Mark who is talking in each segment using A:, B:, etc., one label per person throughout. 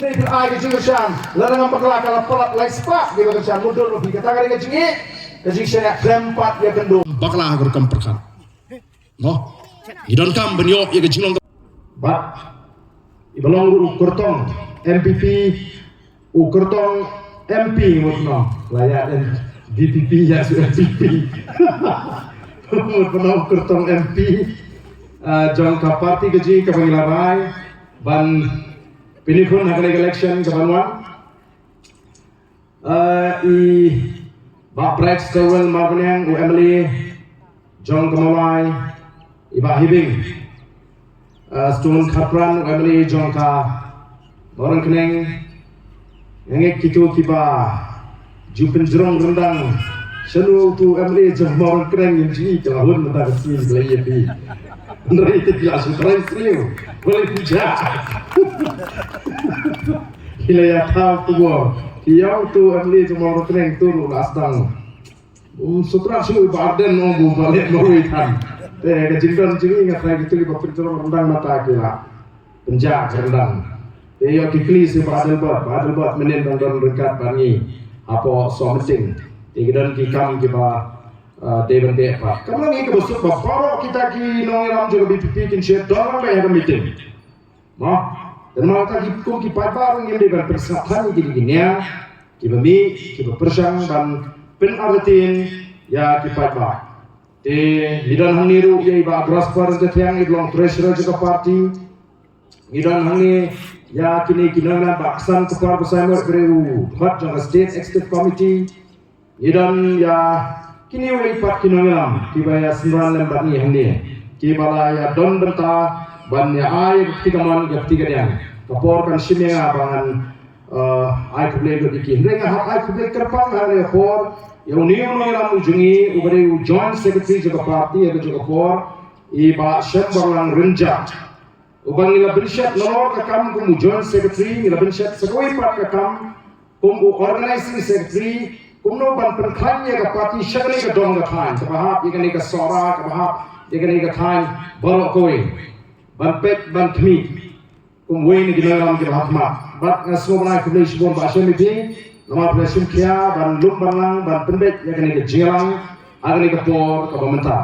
A: Ini ai ke jingusan, larang bakla kala pelak lai spak di bagian mundur lebih kata kali ke jingi, ke jingusan lempat ya kendung.
B: Bakla agar kam perkan. No, idon kam benyo ya ke jinglong.
A: Bak, ibalong kurtong MPP, kurtong MP mutno, layak dan DPP ya sudah DPP. Mutno kurtong MP, jangka parti keji kepengilarai, ban Pinipun nakalek election kabanwan Bak Brex Terwell Marvaniang Emily John Kamalai Iba Hibing Stone Kapran Emily John Ka Orang Keneng Yang kitu kiba Jupin Jerong Rendang Selu tu Emily John Orang Keneng yang jini kelahun mentah kesini Belaya di Bener itu jelas Keren serius Boleh pijak Hila ya tahu tua, yang tu Emily cuma orang kering tu lulas dang. Sutra sih badan nunggu balik meruitan. Kejadian ciri ingat lagi tu libat percuma rendang mata kira, penjak rendang. Yang kikli si badal buat menen dan rekat bani. Apa someting. Kemudian kikam kita dewan depa. Kamu lagi kebesut bapak kita ki nongiram juga bikin share dorang bayar meeting. Mah. Dan maka hitung kipat barang yang dengan persatuan gini-gininya kibami, kibapersang dan penartin ya kipat bar. Hidan hangiru ya iba grasper jatiang idlong treasurer juga parti. Hidan hangi ya kini kinana baksan kepala bersama bereu hot jangka state executive committee. Hidan ya kini walipat kinangalam kibaya 9 lembar ni hangi. Kibala ya don berta ban ya ai ketiga dia kapor kan simya bangan ai kuble go dikin renga ai kuble kerpang hare por ya union no ram ujungi ubare joint secretary juga parti ya juga por iba shembarlang renja ubang nila binshat no kakam kum joint secretary nila binshat sakoi pat kakam kum organizing secretary kum no ban perkhan ya ka parti shagni ka dong ka khan kabahap igani ka sora kabahap igani ka khan baro koi ban pet ban thmi kumwini ginaram ke bahma bat ngasmo banai kublai shibon bahasa miti nama presim kia ban lum banlang ban pendek ya kene ke jilang agani ke por ke pementa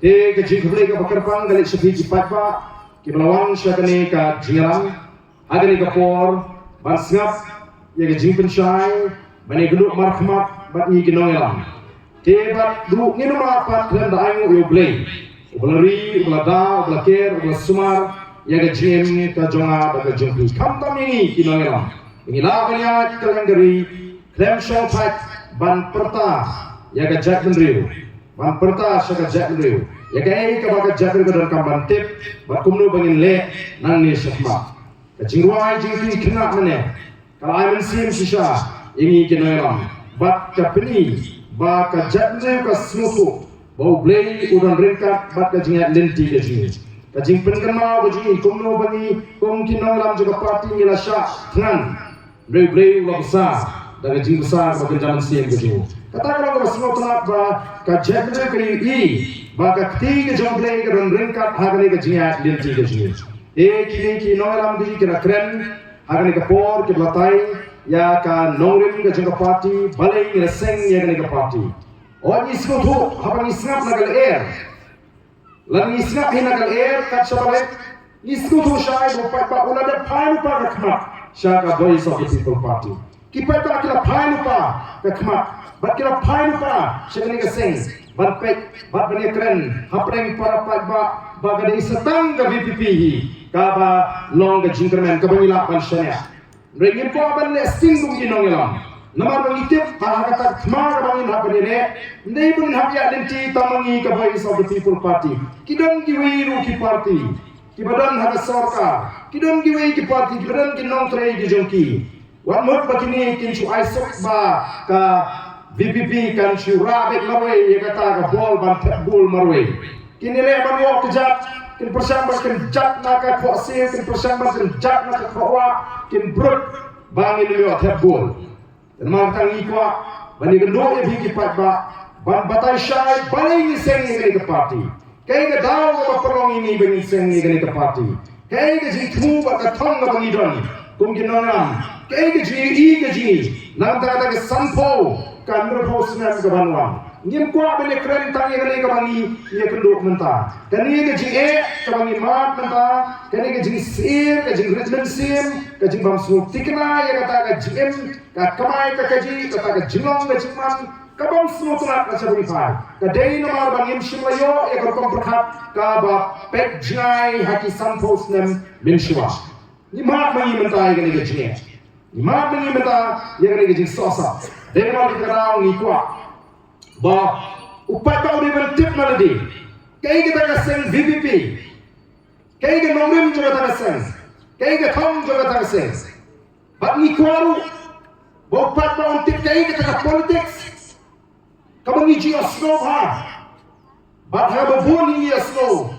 A: ke jing kublai ke bakarpang galik sepi jipat ba ke melawan syakane ke jilang agani ke por ban sngap ya ke jing pensyai bani geduk markhmat bat ni ginongelam ke bat dulu nginu mapat dan daangu yo blai ublari ublada ublaker ublasumar ya ke jim ke jonga ke jongki kam tam ini kinongelam ingila kanya kalengari klem show fight ban perta ya ke jack mendriu ban perta saka jack mendriu ya ke ai ke baka jack mendriu dan kamban tip bat kumnu bangin le nan ni syahma ke jingwai jingki kena mene kalau ai mensim sisa ini kinongelam bat ke peni ba ke jack mendriu ke smutu bau blei udan ringkat bat ke jingat lenti ke jingi kajing pengenal kajing kumno bani kum kinolam juga parti ngila syak tran brei ulah besar dari kajing besar bagian zaman siang kajing katakan kalau semua telat ba kajak brei kali i ba kati kajong brei keron ringkat hagani kajing ya lenti kajing kini kinolam kajing kira keren hagani kapor ke belatai ya ka nongrim kajing ke parti balai ngila seng ya kani ke parti orang ismu tu habang isngap nagal air lan isngap hinagal air kat sabalet isku tu syai bupat ba ulada pain pa rakmat syaka voice of the people party kipat ba kila pain pa rakmat bat kila pain pa syakani ka sing bat pek bat bani keren hapreng para pa ba bagade setang ka VPP hi ka ba long ka jingkerman ka bangila pan syania ringin po ban le singgung ginongelam namar bangitip kata kemar bangin hapani ne nei bun hapya lenti tamangi ka voice of the people party kidon giwiru ki party kibadan hada sarkar kidon giwi ki party kibadan kinong trei di jongki wan mot bakini kinchu aisok ba ka VPP kan syurabek marwe ya kata ka bol ban bol marwe kinile ban wo kejat kin persambas kin jat naka khosir kin persambas kin jat naka khwa kin brut bangin liwa bol dan martang ikwa bani gendo e bigi patba ban batai syai bani seng ni ke parti kai ga daw ba perong ini bani seng ni ke parti kai ga jithu ba ka thong ga bani don kum kinonam ke gaji nang ta ke sanpo kan berpos nan ke banwan ngim kwa bele kren tang ye ke bangi ye kenduk menta kan ye gaji ke bangi mat menta kan ye gaji sim gaji Richmond sim gaji bam su tikna ye kata gaji em ka kamai ka gaji kata gaji long gaji man kabam semua terat macam berifai. Kadai nomor bangim shimlayo ekor komperkat kaba pek jai haki sampos nem bin shiwa. Ni mak mangi mentai gani gajine. Ni mak mangi menta ye gani gajin sosa. Dai nomor kita rau ni kwa. Ba upat ba uri ben tip maladi. Kai kita kaseng VVP. Kai ke nongrim juga tak kaseng. Kai ke thong juga tak kaseng. Ba ni kwa ba upat ba untip kai kita ka politics. Kamu ngiji asno ha, bat haba boni asno,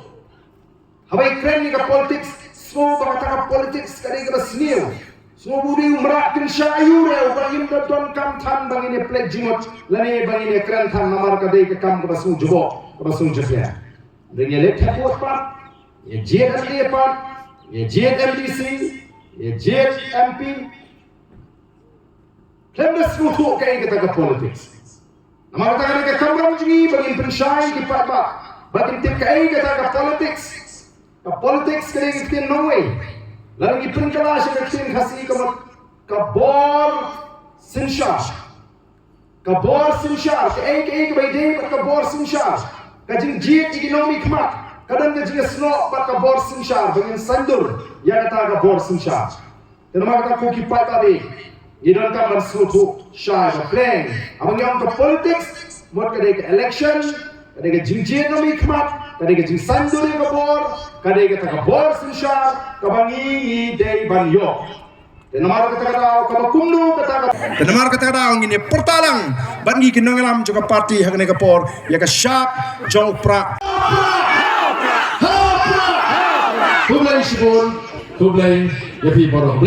A: haba ikren ni ka politics, snow bata ka politics kari ka snew, snow budi umrak tin shayu re, bangin ka don kam than bangin e plek jimot, lani bangin e kren than namar ka dei ka kam ka basu jobo, ka basu jofya. Dengan lek hapot pat, ye jet MD pat, ye jet MDC, ye jet MP, kena snow tu kai ka politics. Nama kata ke kamram jungi bagi pensyai di Pak, bagi tim kai kata ke politics kali kita no way. Lalu ipun kala saya tim khasi ke bor sinshar, ke ai by day ke bor sinshar, ke jing economic mat, kadang ke jing snow ke bor sinshar, bagi sandur yang kata ke bor sinshar. Nama kata ko ki Pak babi. Idon ka man sutu shy of playing. Amang yang ke politics, buat kadai ke election, kadai ke jingjin nomi khmat, kadai ke jing sanduri ke bor, kadai ke tak bor sinshar, kabangi day banyo. Tenamar kata kata kabakumnu kata. Tenamar kata kata ngini pertalang, bangi kinongelam juga parti hakne ke por, ya ke sharp jong pra. Tublai sibun, tublai ya pi boro.